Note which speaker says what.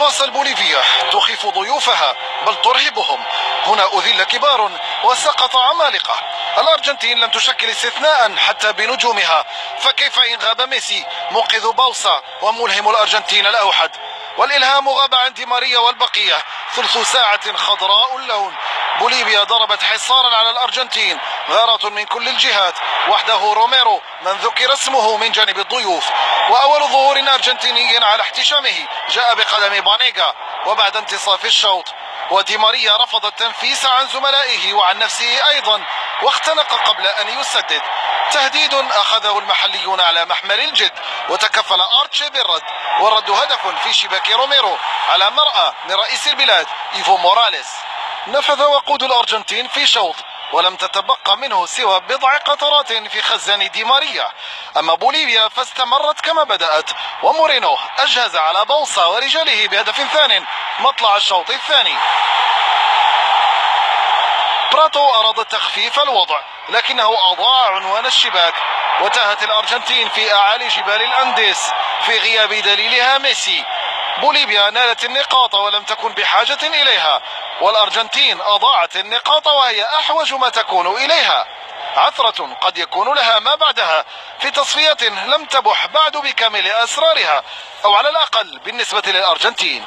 Speaker 1: راباس البوليفية تخيف ضيوفها بل ترهبهم. هنا أذل كبار وسقط عمالقة. الأرجنتين لم تشكل استثناء حتى بنجومها، فكيف إن غاب ميسي منقذ باوسا وملهم الأرجنتين الأوحد؟ والإلهام غاب عن دي ماريا والبقية. ثلث ساعة خضراء اللون. بوليفيا ضربت حصارا على الأرجنتين، غارات من كل الجهات، وحده روميرو من ذكر اسمه من جانب الضيوف. وأول ظهور أرجنتيني على احتشامه جاء بقدم بانيغا وبعد انتصاف الشوط. ودي ماريا رفض التنفيس عن زملائه وعن نفسه أيضا، واختنق قبل أن يسدد. تهديد أخذه المحليون على محمل الجد، وتكفل أرتشي بالرد، والرد هدف في شباك روميرو على مرأى من رئيس البلاد إيفو موراليس. نفذ وقود الأرجنتين في شوط ولم تتبقى منه سوى بضع قطرات في خزان دي ماريا. أما بوليفيا فاستمرت كما بدأت، ومورينو أجهز على باوسا ورجاله بهدف ثان مطلع الشوط الثاني. براتو أراد تخفيف الوضع لكنه أضاع عنوان الشباك، وتاهت الأرجنتين في أعالي جبال الأنديس في غياب دليلها ميسي. بوليفيا نالت النقاط ولم تكن بحاجة إليها، والأرجنتين أضاعت النقاط وهي أحوج ما تكون إليها. عثرة قد يكون لها ما بعدها في تصفيات لم تبح بعد بكامل أسرارها، أو على الأقل بالنسبة للأرجنتين.